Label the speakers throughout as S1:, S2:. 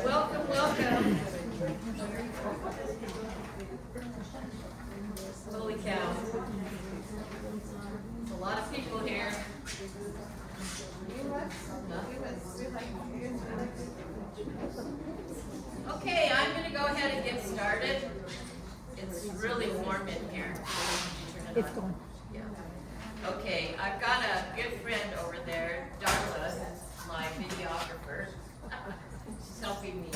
S1: Welcome, welcome. Holy cow. There's a lot of people here. Okay, I'm going to go ahead and get started. It's really warm in here.
S2: It's going.
S1: Yeah. Okay, I've got a good friend over there, Darla, my videographer. She's helping me.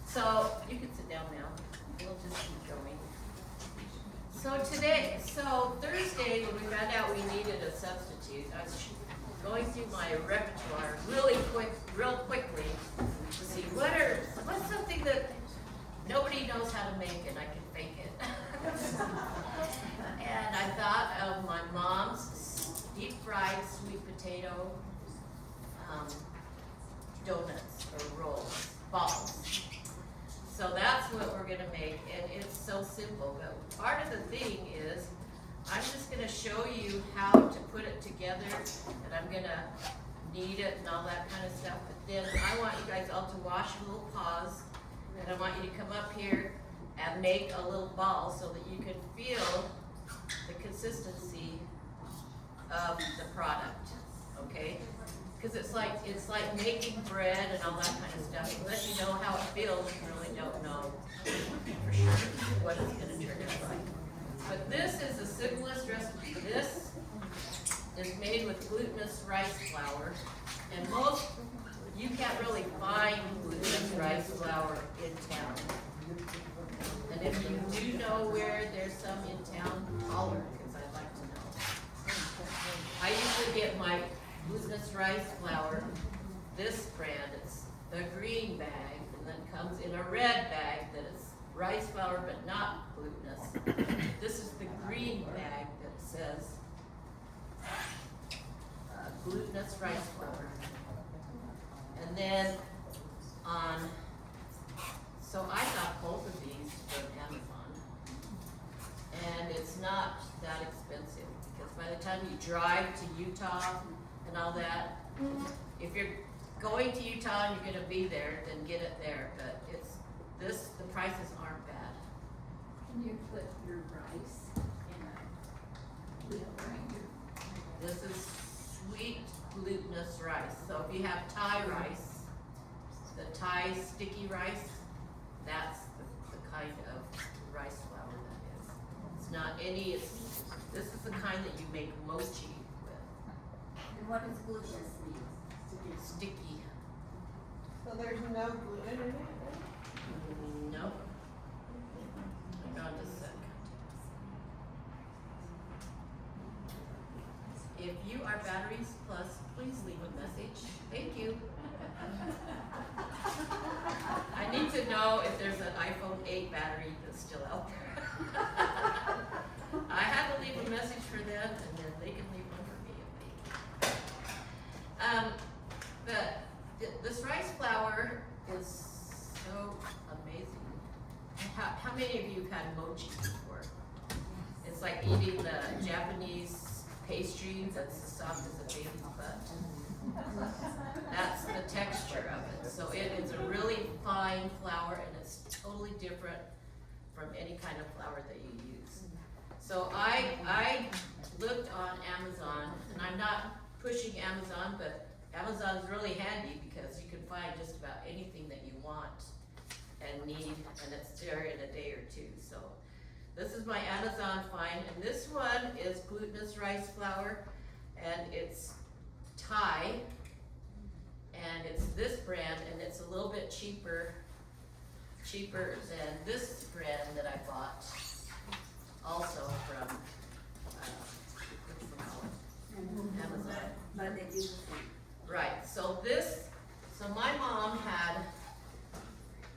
S1: So you can sit down now. We'll just keep going. So Thursday, when we found out we needed a substitute, I was going through my repertoire real quickly to see what's something that nobody knows how to make and I can fake it. And I thought of my mom's deep fried sweet potato donuts or rolls, balls. So that's what we're gonna make, and it's so simple. But part of the thing is, I'm just gonna show you how to put it together, and I'm gonna knead it and all that kind of stuff. But then I want you guys all to watch a little pause, and I want you to come up here and make a little ball so that you can feel the consistency of the product, okay? Because it's like making bread and all that kind of stuff. Unless you know how it feels, you really don't know for sure what it's going to turn out like. But this is the simplest recipe. This is made with glutinous rice flour, and you can't really find glutinous rice flour in town. And if you do know where there's some in town, holler, because I'd like to know. I usually get my glutinous rice flour, this brand, it's the green bag, and then comes in a red bag that is rice flour but not glutinous. This is the green bag that says glutinous rice flour. And then so I got both of these from Amazon, and it's not that expensive because by the time you drive to Utah and all that, if you're going to Utah and you're gonna be there, then get it there. But the prices aren't bad.
S3: Can you put your rice in a wheel grinder?
S1: This is sweet glutinous rice. So if you have Thai rice, the Thai sticky rice, that's the kind of rice flour that is. It's not this is the kind that you make mochi with.
S3: And what does glutinous mean?
S1: Sticky.
S4: So there's no gluten in it?
S1: No. Hang on just a sec. If you are Batteries Plus, please leave a message. Thank you. I need to know if there's an iPhone 8 battery that's still out there. I had to leave a message for them, and then they can leave one for me if they can. But this rice flour is so amazing. How many of you have had mochi before? It's like eating the Japanese pastry that's as soft as a baby's butt. That's the texture of it. So it is a really fine flour, and it's totally different from any kind of flour that you use. So I looked on Amazon, and I'm not pushing Amazon, but Amazon is really handy because you can find just about anything that you want and need, and it's there in a day or two. So this is my Amazon find, and this one is glutinous rice flour, and it's Thai, and it's this brand, and it's a little bit cheaper than this brand that I bought, also from Amazon.
S3: But they do the same.
S1: Right, so my mom had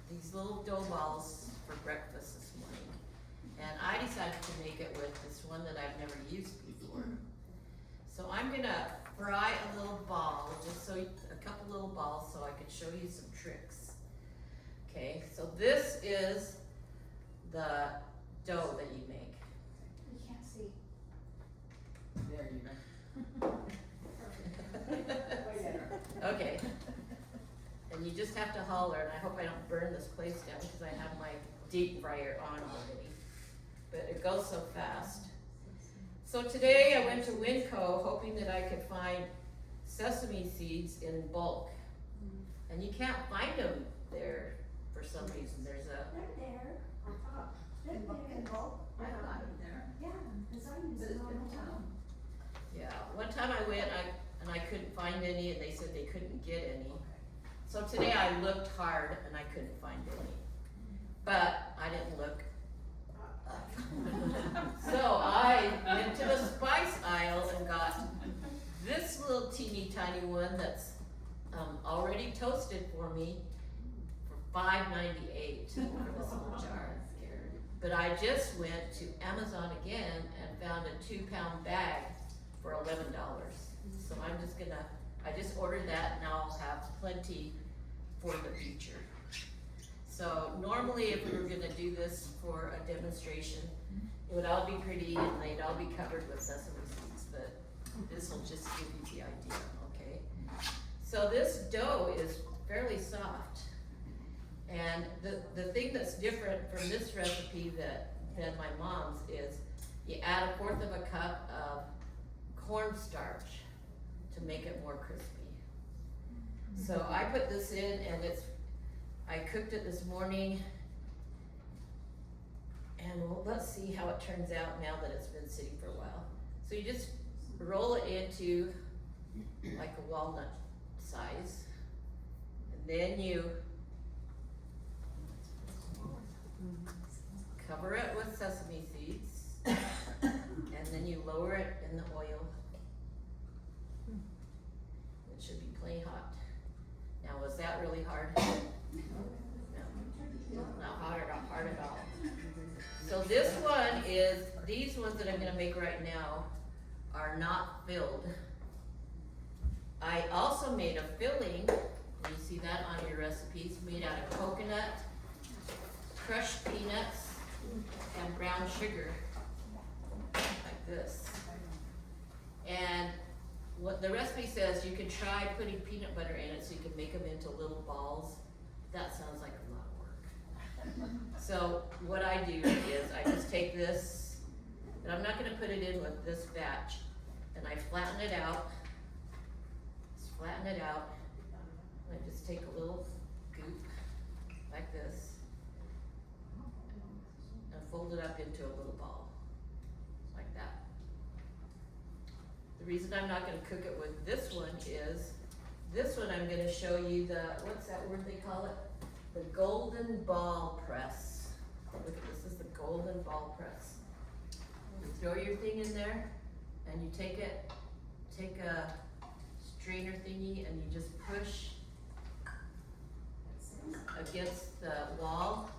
S1: these little dough balls for breakfast this morning, and I decided to make it with this one that I've never used before. So I'm gonna fry a little ball, a couple little balls, so I can show you some tricks. Okay, so this is the dough that you make.
S3: We can't see.
S1: just have to holler, and I hope I don't burn this place down because I have my deep fryer on already. But it goes so fast. So today I went to Winco hoping that I could find sesame seeds in bulk. And you can't find them there for some reason. There's a,
S3: They're there. They're
S4: In
S3: there.
S4: bulk?
S3: I got them there. Yeah, cause I use it all the time.
S1: yeah, one time I went and I couldn't find any and they said they couldn't get any. So today I looked hard and I couldn't find any. But I didn't look. So I went to the spice aisle and got this little teeny tiny one that's already toasted for me for $5.98 for this little jar. But I just went to Amazon again and found a 2-pound bag for $11. So I'm just gonna, I just ordered that and I'll have plenty for the future. So normally if we were gonna do this for a demonstration, it would all be pretty and they'd all be covered with sesame seeds, but this will just give you the idea, okay? So this dough is fairly soft. And the thing that's different from this recipe than my mom's is you add 1/4 cup of cornstarch to make it more crispy. So I put this in and I cooked it this morning. And let's see how it turns out now that it's been sitting for a while. So you just roll it into like a walnut size. And then you cover it with sesame seeds. And then you lower it in the oil. It should be plain hot. Now, was that really hard? No, not hard at all. So this one is, these ones that I'm gonna make right now are not filled. I also made a filling, you see that on your recipes, made out of coconut, crushed peanuts, and brown sugar, like this. And what the recipe says, you can try putting peanut butter in it so you can make them into little balls. That sounds like a lot of work. So what I do is I just take this, and I'm not gonna put it in with this batch, and I flatten it out. Just flatten it out. I just take a little goop like this and fold it up into a little ball, like that. The reason I'm not gonna cook it with this one is, this one I'm gonna show you the, what's that word they call it? The golden ball press. Look at this is the golden ball press. You throw your thing in there and you take a strainer thingy and you just push against the wall.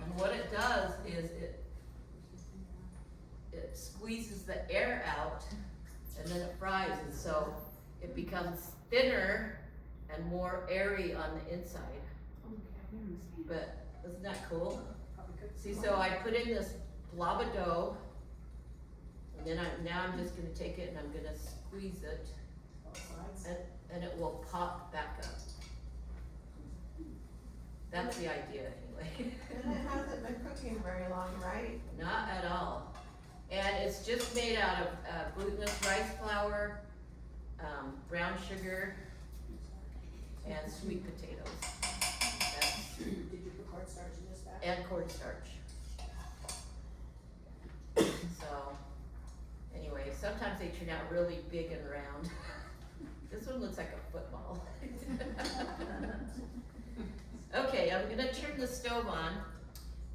S1: And what it does is it squeezes the air out and then it fries, and so it becomes thinner and more airy on the inside. But isn't that cool? See, so I put in this blob of dough, and then now I'm just gonna take it and I'm gonna squeeze it, and it will pop back up. That's the idea anyway.
S4: And it hasn't been cooking very long, right?
S1: Not at all. And it's just made out of glutinous rice flour, brown sugar, and sweet potatoes.
S2: Did you put cornstarch in this batch?
S1: And cornstarch. So, anyway, sometimes they turn out really big and round. This one looks like a football. Okay, I'm gonna turn the stove on.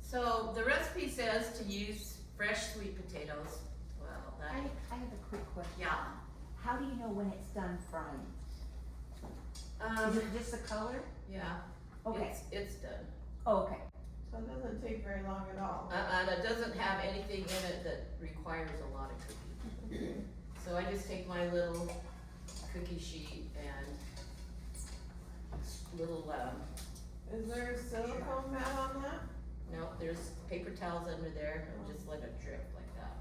S1: So the recipe says to use fresh sweet potatoes. Well, that,
S5: I have a quick question.
S1: yeah.
S5: How do you know when it's done frying? Is it just the color?
S1: Yeah.
S5: Okay.
S1: It's done.
S5: Oh, okay.
S4: So it doesn't take very long at all.
S1: And it doesn't have anything in it that requires a lot of cooking. So I just take my little cookie sheet and little,
S4: Is there a silicone mat on that?
S1: no, there's paper towels under there and just let it drip like that.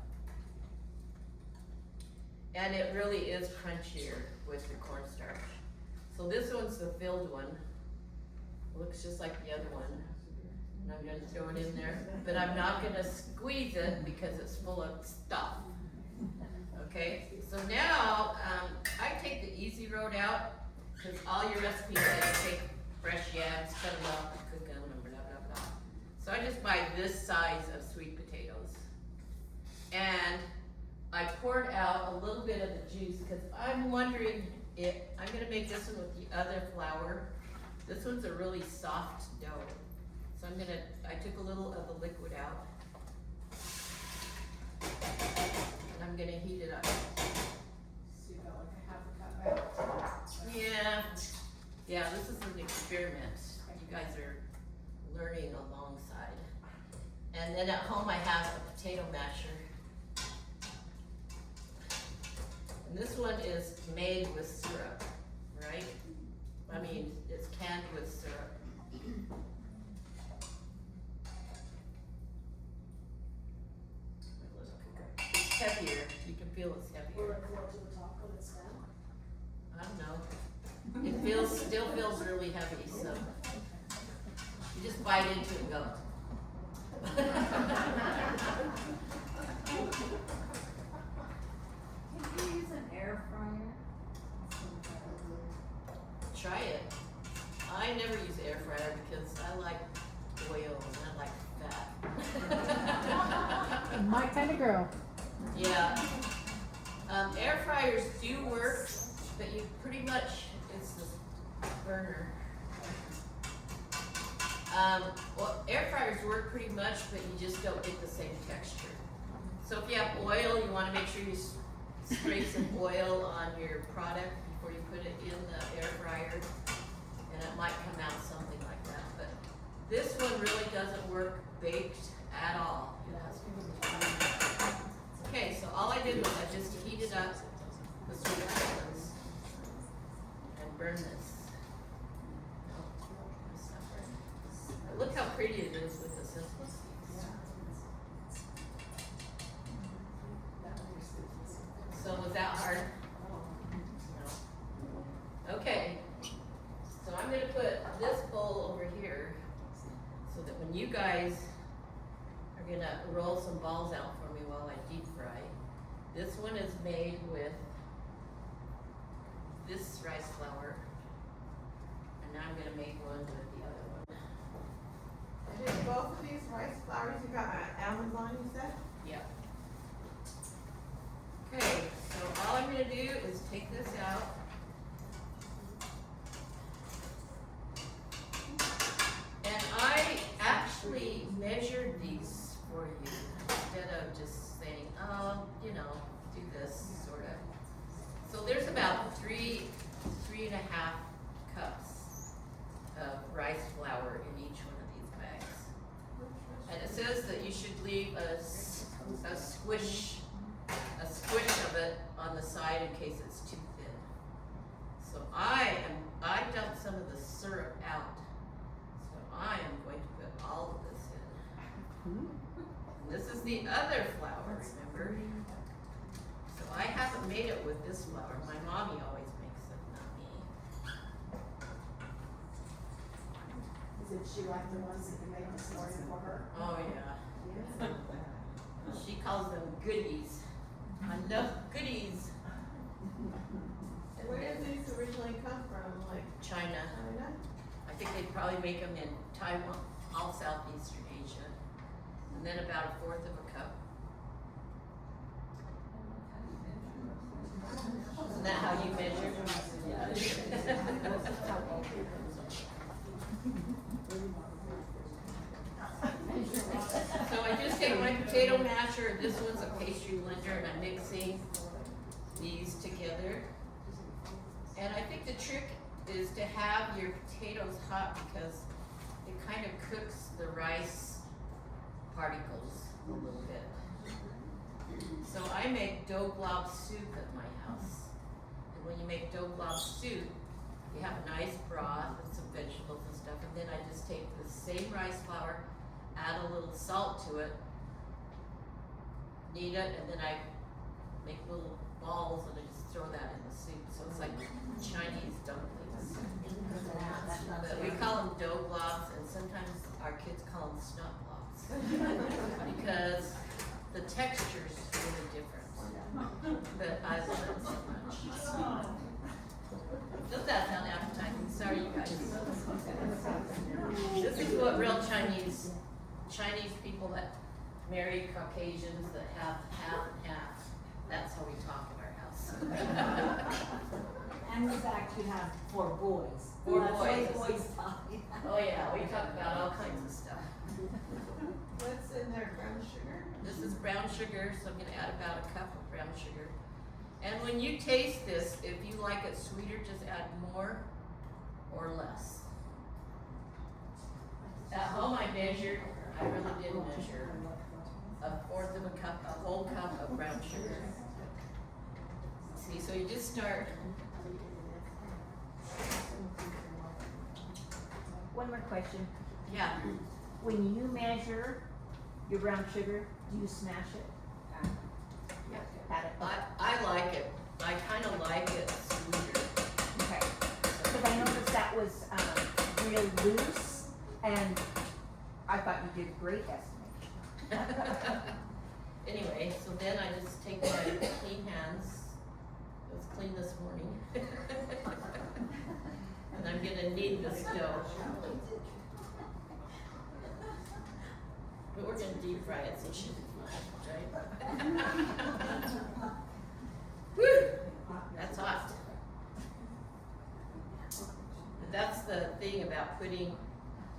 S1: And it really is crunchier with the cornstarch. So this one's the filled one. Looks just like the other one. And I'm gonna throw it in there, but I'm not gonna squeeze it because it's full of stuff. Okay, so now, I take the easy road out, cause all your recipes say take fresh yams, cut them up, cook them, and blah, blah, blah. So I just buy this size of sweet potatoes. And I poured out a little bit of the juice, cause I'm wondering if, I'm gonna make this one with the other flour. This one's a really soft dough. So I took a little of the liquid out. And I'm gonna heat it up.
S2: So you got like a half a cup out.
S1: Yeah, this is an experiment. You guys are learning alongside. And then at home I have a potato masher. And this one is made with syrup, right? I mean, it's canned with syrup. It's heavier, you can feel it's
S2: Will
S1: heavier.
S2: it float to the top when it's done?
S1: I don't know. It still feels really heavy, so you just bite into it and go.
S3: Can you use an air fryer?
S1: Try it. I never use air fryer because I like oil and I like fat.
S6: My kind of girl.
S1: Yeah. Air fryers do work, but you pretty much, it's the burner. Well, air fryers work pretty much, but you just don't get the same texture. So if you have oil, you wanna make sure you spray some oil on your product before you put it in the air fryer, and it might come out something like that. But this one really doesn't work baked at all. It has to be. Okay, so all I did was I just heated up the sweet potatoes and burn this. Look how pretty it is with the simple seeds. So was that hard? No. Okay, so I'm gonna put this bowl over here so that when you guys are gonna roll some balls out for me while I deep fry. This one is made with this rice flour, and now I'm gonna make one with the other one.
S4: And then both of these rice flours you got at Amazon, you said?
S1: Yeah. Okay, so all I'm gonna do is take this out. And I actually measured these for you instead of just saying, oh, you know, do this sort of. So there's about three and a half cups of rice flour in each one of these bags. And it says that you should leave a squish of it on the side in case it's too thin. So I dumped some of the syrup out. So I am going to put all of this in. And this is the other flour, remember? So I haven't made it with this flour. My mommy always makes it, not me.
S2: Isn't she like the ones that you made this morning for her?
S1: Oh, yeah. She calls them goodies. I love goodies.
S4: And where did these originally come from, like
S1: China.
S4: China?
S1: I think they probably make them in Taiwan, all Southeastern Asia. And then about a fourth of a cup. Isn't that how you measure? So I just take my potato masher, this one's a pastry blender, and I'm mixing these together. And I think the trick is to have your potatoes hot because it kind of cooks the rice particles a little bit. So I make dough glob soup at my house. And when you make dough glob soup, you have a nice broth and some vegetables and stuff, and then I just take the same rice flour, add a little salt to it, knead it, and then I make little balls and I just throw that in the soup. So it's like Chinese dumplings. But we call them dough blobs, and sometimes our kids call them snot blobs. Because the texture's really different. But I love it so much. Does that sound appetizing? Sorry, you guys. This is what real Chinese people that marry Caucasians that have half and half. That's how we talk in our house.
S5: And in fact, you have 4 boys.
S1: Four
S5: That's why
S1: boys.
S5: boys talk.
S1: Oh yeah, we talk about all kinds of stuff.
S4: What's in there, brown sugar?
S1: This is brown sugar, so I'm gonna add about a cup of brown sugar. And when you taste this, if you like it sweeter, just add more or less. At home I measured, I really did measure, a whole cup of brown sugar. See, so you just start.
S5: One more question.
S1: Yeah,
S5: When you measure your brown sugar, do you smash it?
S1: yeah.
S5: Pat it?
S1: I like it. I kinda like it sweeter.
S5: Okay. Because I noticed that was, real loose, and I thought you did great estimation.
S1: Anyway, so then I just take my clean hands. It was clean this morning. And I'm gonna knead this dough. But we're gonna deep fry it, so it should be fine, right? Woo! That's hot. But that's the thing about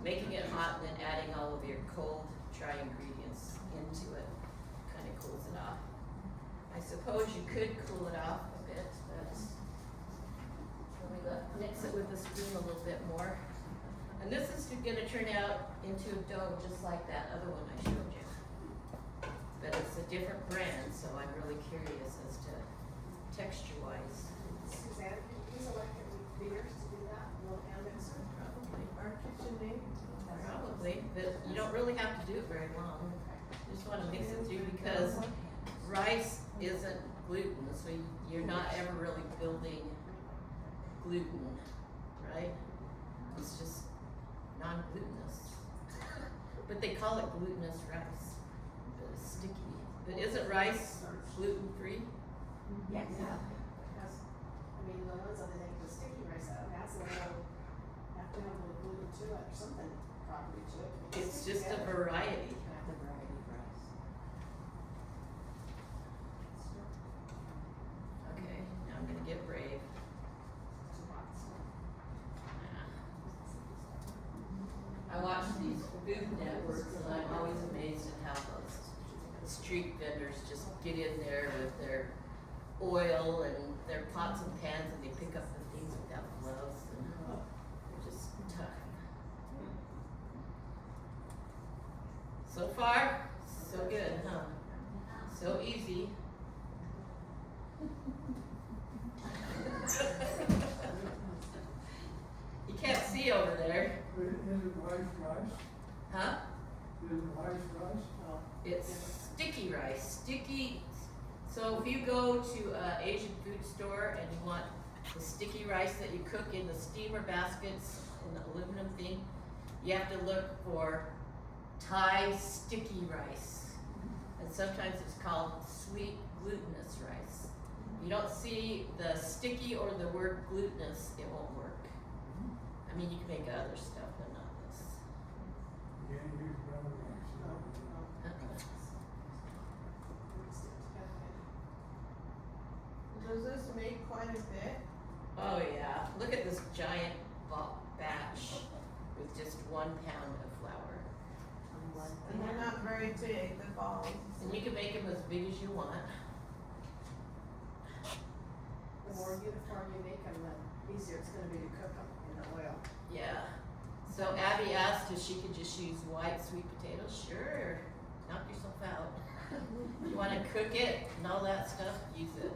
S1: making it hot and then adding all of your cold, dry ingredients into it. Kinda cools it off. I suppose you could cool it off a bit, but mix it with a spoon a little bit more. And this is gonna turn out into a dough just like that other one I showed you. But it's a different brand, so I'm really curious as to texture-wise.
S2: Suzanne, can you use electric beaters to do that, a little hand mixer?
S1: Probably.
S4: Our KitchenAid?
S1: Probably, but you don't really have to do it very long. You just wanna mix it through because rice isn't gluten, so you're not ever really building gluten, right? It's just non-glutinous. But they call it glutinous rice, but it's sticky. But isn't rice gluten-free?
S5: Yes.
S2: Yeah. Has, I mean, the ones that they make the sticky rice out of, has a little, have to have a little gluten to it or something property to it. to make it
S1: It's
S2: stick
S1: just a
S2: together.
S1: variety.
S5: The variety of rice.
S1: Okay, now I'm gonna get brave. I watch these food networks and I'm always amazed at how those street vendors just get in there with their oil and their pots and pans and they pick up the things without gloves and they're just tough. So far, so good, huh? So easy. You can't see over there,
S6: Is it white rice?
S1: huh?
S6: Is it white rice?
S1: It's sticky rice, sticky. So if you go to an Asian food store and you want the sticky rice that you cook in the steamer baskets in the aluminum thing, you have to look for Thai sticky rice. And sometimes it's called sweet glutinous rice. If you don't see the sticky or the word glutinous, it won't work. I mean, you can make other stuff, but not this.
S6: You can't use brown rice.
S4: Does this make quite a bit?
S1: Oh yeah, look at this giant batch with just 1 pound of flour.
S4: And they're not very big, the balls.
S1: And you can make them as big as you want.
S2: The more uniform you make them, the easier it's gonna be to cook them in the oil.
S1: Yeah. So Abby asked if she could just use white sweet potatoes. Sure, knock yourself out. You wanna cook it and all that stuff, use it.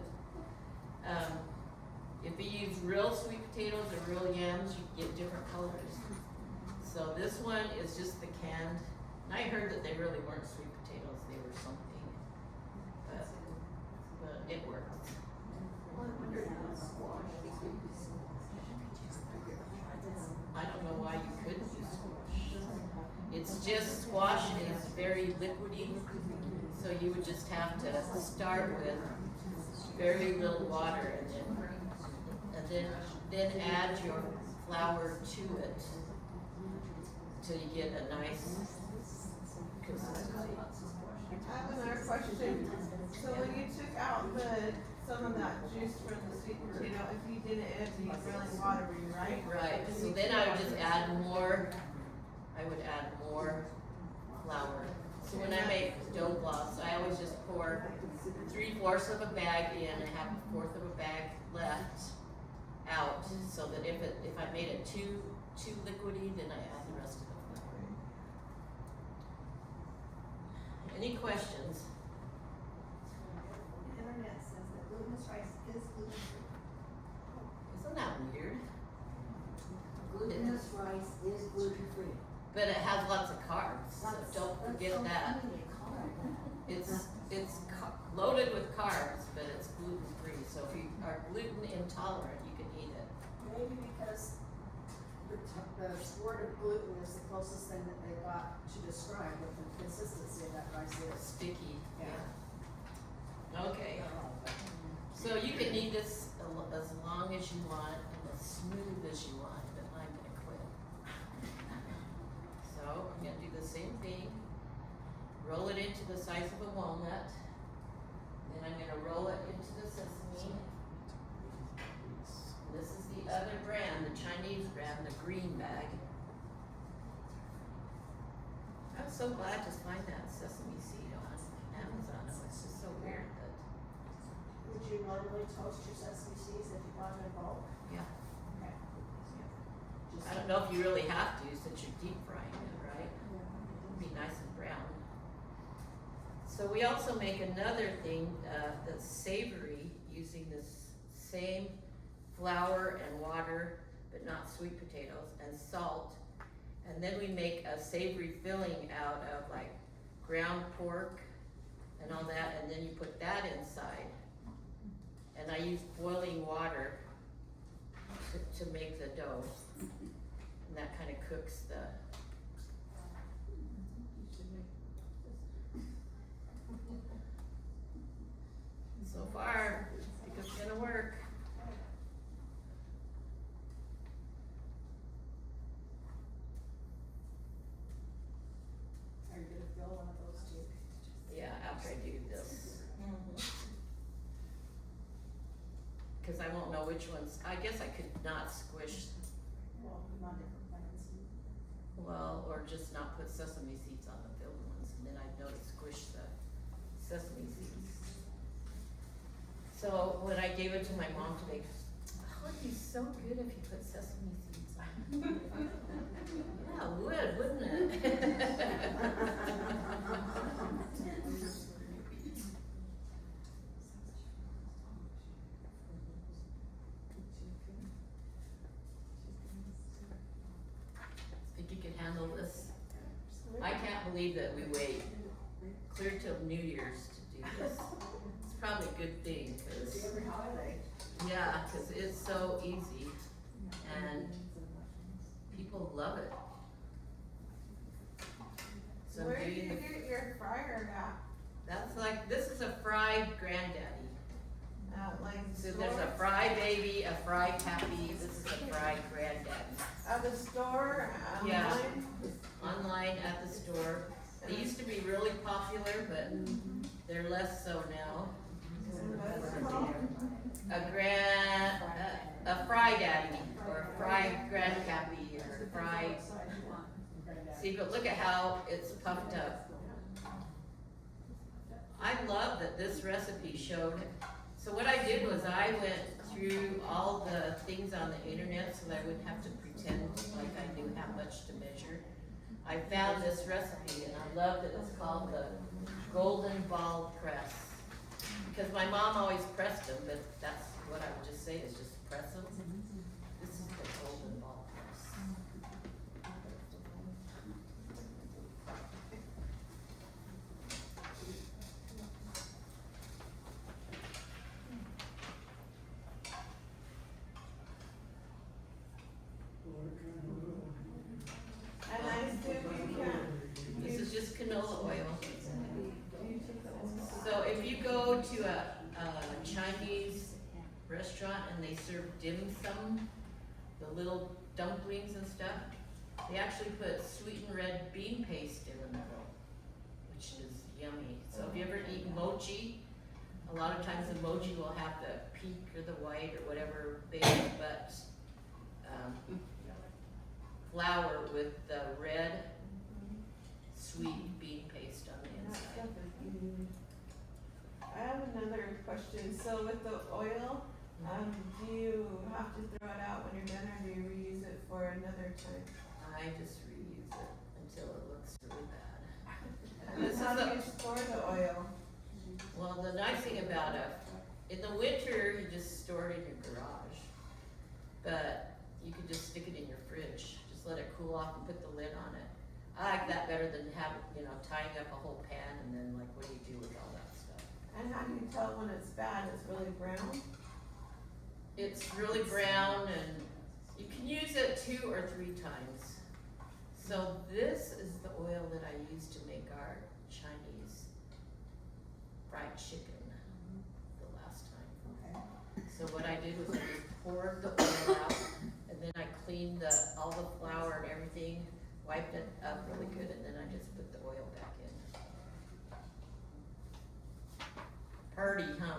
S1: If you use real sweet potatoes or real yams, you get different colors. So this one is just the canned, and I heard that they really weren't sweet potatoes, they were something, but it worked. squash is very liquidy, so you would just have to start with very little water and then add your flour to it till you get a nice consistency.
S4: I have another question. So when you took out some of that juice from the sweet potato, if you didn't end up being really watery, right?
S1: Right, so then I would just add more, flour. So when I make dough blocks, I always just pour 3/4 of a bag in and have 1/4 of a bag left out, so that if I made it too liquidy, then I add the rest of the flour. Any questions?
S2: The internet says that glutinous rice is gluten-free.
S1: Isn't that weird?
S7: Glutinous rice is gluten-free.
S1: But it has lots of carbs, so don't forget that. It's loaded with carbs, but it's gluten-free, so if you are gluten intolerant, you can eat it.
S2: Maybe because the word of gluten is the closest thing that they got to describe what the consistency of that rice is.
S1: Sticky,
S2: Yeah.
S1: yeah. Okay, so you can eat this as long as you want and as smooth as you want, but I'm gonna quit. So I'm gonna do the same thing, roll it into the size of a walnut, then I'm gonna roll it into the sesame. This is the other brand, the Chinese brand, the green bag. I'm so glad to find that sesame seed on Amazon. Oh, it's just so weird that,
S2: Would you normally toast your sesame seeds if you bought them in bulk?
S1: yeah.
S2: Okay. Just-
S1: I don't know if you really have to since you're deep frying it, right? It'd be nice and brown. So we also make another thing that's savory using this same flour and water, but not sweet potatoes, and salt. And then we make a savory filling out of like ground pork and all that, and then you put that inside. And I use boiling water to make the dough. And that kind of cooks the. So far, I think it's gonna work.
S2: Are you gonna fill one of those too?
S1: Yeah, after I do this. Cause I won't know which ones, I guess I could not squish,
S2: Well, not different plants.
S1: well, or just not put sesame seeds on the filled ones, and then I'd know to squish the sesame seeds. So when I gave it to my mom today, oh, it'd be so good if you put sesame seeds on. Yeah, it would, wouldn't it? Think you can handle this? I can't believe that we wait clear till New Year's to do this. It's probably a good thing, cause,
S2: Every holiday.
S1: yeah, cause it's so easy and people love it. So
S4: Where
S1: I'm
S4: did you
S1: doing the,
S4: get your fryer at?
S1: that's like, this is a fried granddaddy.
S4: Like the
S1: So
S4: store?
S1: there's a fried baby, a fried pappy, this is a fried granddaddy.
S4: At the store,
S1: Yeah.
S4: online?
S1: Online at the store. They used to be really popular, but they're less so now.
S4: And what's it called?
S1: A fry daddy, or a fried grandpappy, or a fried, see, but look at how it's puffed up. I love that this recipe showed, so what I did was I went through all the things on the internet so that I wouldn't have to pretend like I knew how much to measure. I found this recipe and I love that it's called the golden ball press. Because my mom always pressed them, but that's what I would just say is just press them. This is the golden ball press.
S6: What kind of little?
S4: And I assume you can,
S1: This is if you go to a Chinese restaurant and they serve dim sum, the little dumplings and stuff, they actually put sweetened red bean paste in the middle, which is yummy. So if you ever eat mochi, a lot of times the mochi will have the pink or the white or whatever base, but flour with the red sweet bean paste on the
S4: That
S1: inside.
S4: stuff is good. I have another question, so with the oil, do you have to throw it out when you're done, or do you reuse it for another time?
S1: I just reuse it until it looks really bad.
S4: And
S1: This is
S4: how do
S1: a-
S4: you store the oil?
S1: Well, the nice thing about it, in the winter, you just store it in your garage. But you could just stick it in your fridge, just let it cool off and put the lid on it. I like that better than having, tying up a whole pan and then like, what do you do with all that stuff?
S4: And how do you tell when it's bad, it's really brown?
S1: It's really brown and you can use it 2 or 3 times. So this is the oil that I use to make our Chinese fried chicken the last time.
S2: Okay.
S1: So what I did was I just poured the oil out and then I cleaned all the flour and everything, wiped it up really good, and then I just put the oil back in. Party, huh?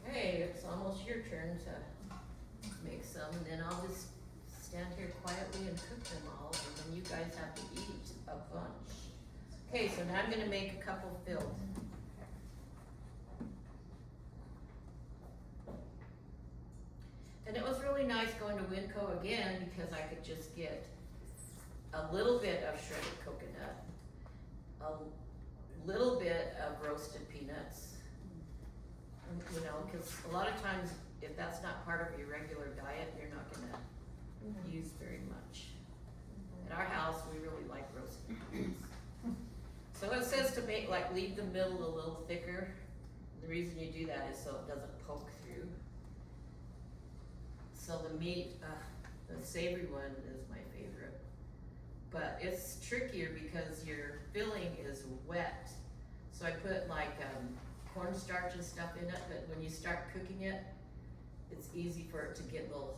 S1: Hey, it's almost your turn to make some, and then I'll just stand here quietly and cook them all, and then you guys have to eat a bunch. Okay, so now I'm gonna make a couple filled. And it was really nice going to Winco again because I could just get a little bit of shredded coconut, a little bit of roasted peanuts. Because a lot of times, if that's not part of your regular diet, you're not gonna use very much. At our house, we really like roasted peanuts. So it says to leave the middle a little thicker. The reason you do that is so it doesn't poke through. So the meat, the savory one is my favorite. But it's trickier because your filling is wet. So I put cornstarch and stuff in it, but when you start cooking it, it's easy for it to get little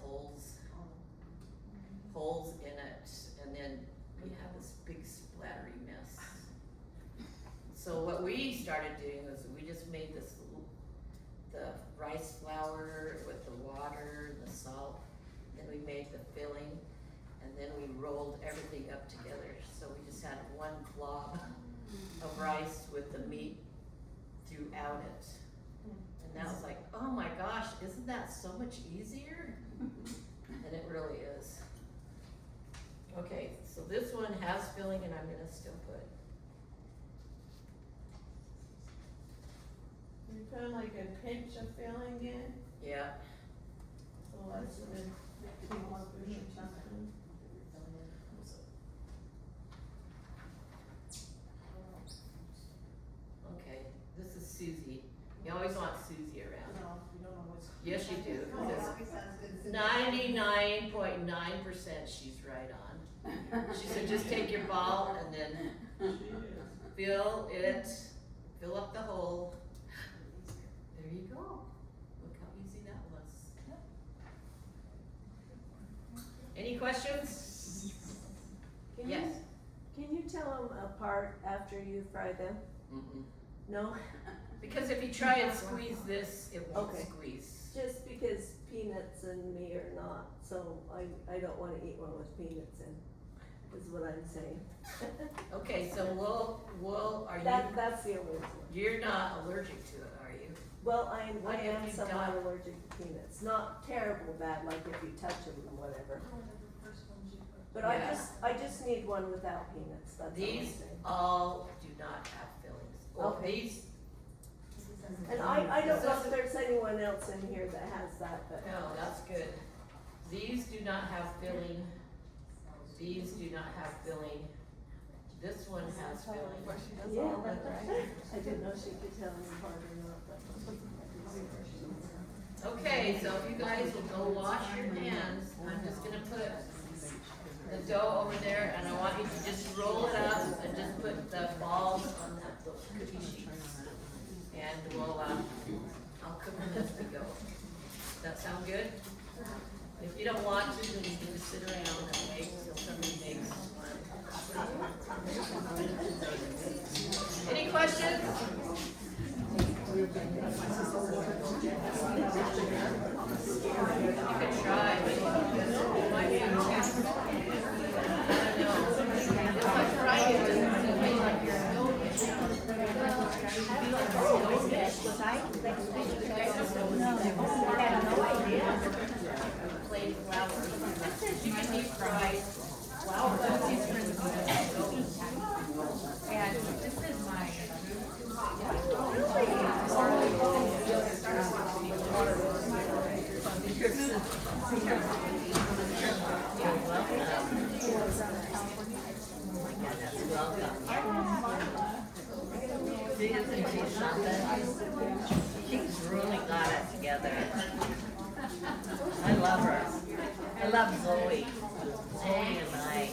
S1: holes in it, and then you have this big splattery mess. So what we started doing was we just made the rice flour with the water and the salt, then we made the filling, and then we rolled everything up together. So we just had one blob of rice with the meat throughout it. And that was like, oh my gosh, isn't that so much easier? And it really is. Okay, so this one has filling and I'm gonna still put.
S4: You put like a pinch of filling in,
S1: Yeah,
S4: so less than a tablespoon or something.
S1: okay, this is Susie. You always want Susie around.
S2: No, you don't know what's.
S1: Yes, you do,
S2: Oh,
S1: because
S2: always sounds good.
S1: 99.9% she's right on. She said, just take your ball and then fill up the hole. There you go. Look how easy that was. Any questions?
S8: Can
S1: Yes.
S8: Can you tell them apart after you fry them?
S1: Mm-mm.
S8: No?
S1: Because if you try and squeeze this, it won't
S8: Okay.
S1: squeeze.
S8: Just because peanuts and me are not, so I don't wanna eat one with peanuts in, is what I'm saying.
S1: Okay, so are
S8: That's the only reason.
S1: you're not allergic to it, are you?
S8: Well, I
S1: What have
S8: am
S1: you
S8: somewhat
S1: done?
S8: allergic to peanuts, not terrible bad, like if you touch them and whatever. But
S1: Yeah.
S8: I just need one without peanuts, that's all I'm
S1: These
S8: saying.
S1: all do not have fillings. Well,
S8: Okay.
S1: these,
S8: And I don't know if there's anyone else in here that has that, but.
S1: no, that's good. These do not have filling. These do not have filling. This one has filling.
S8: Yeah, I didn't know she could tell me apart or not, but.
S1: Okay, so if you guys will go wash your hands, I'm just gonna put the dough over there, and I want you to just roll it up and just put the balls on those we'll, I'll cook them as we go. Does that sound good? If you don't want to, then you can just sit around and wait until somebody makes one. Any questions? You can try, but it might be, I don't know. If I try it, it doesn't feel like you're snowfish.
S5: Was I expecting you guys to know? I had no idea.
S1: Plain flour. You can deep fry flour.
S3: And this is my.
S1: She's really got it together. I love her. I love Zoe. Zoe and I.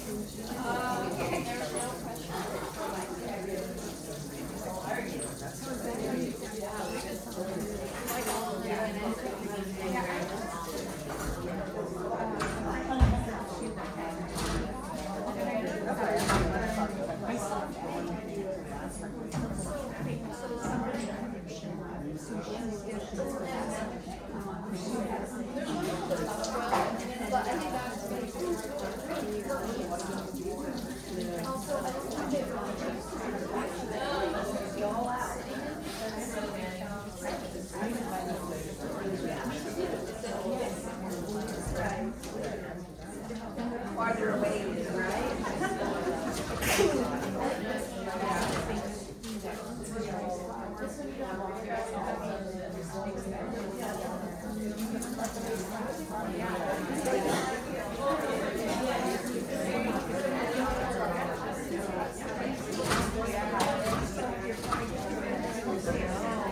S5: Farther away, right?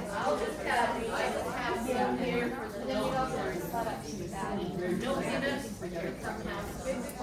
S1: I'll just have some here for the no peanuts, here from house.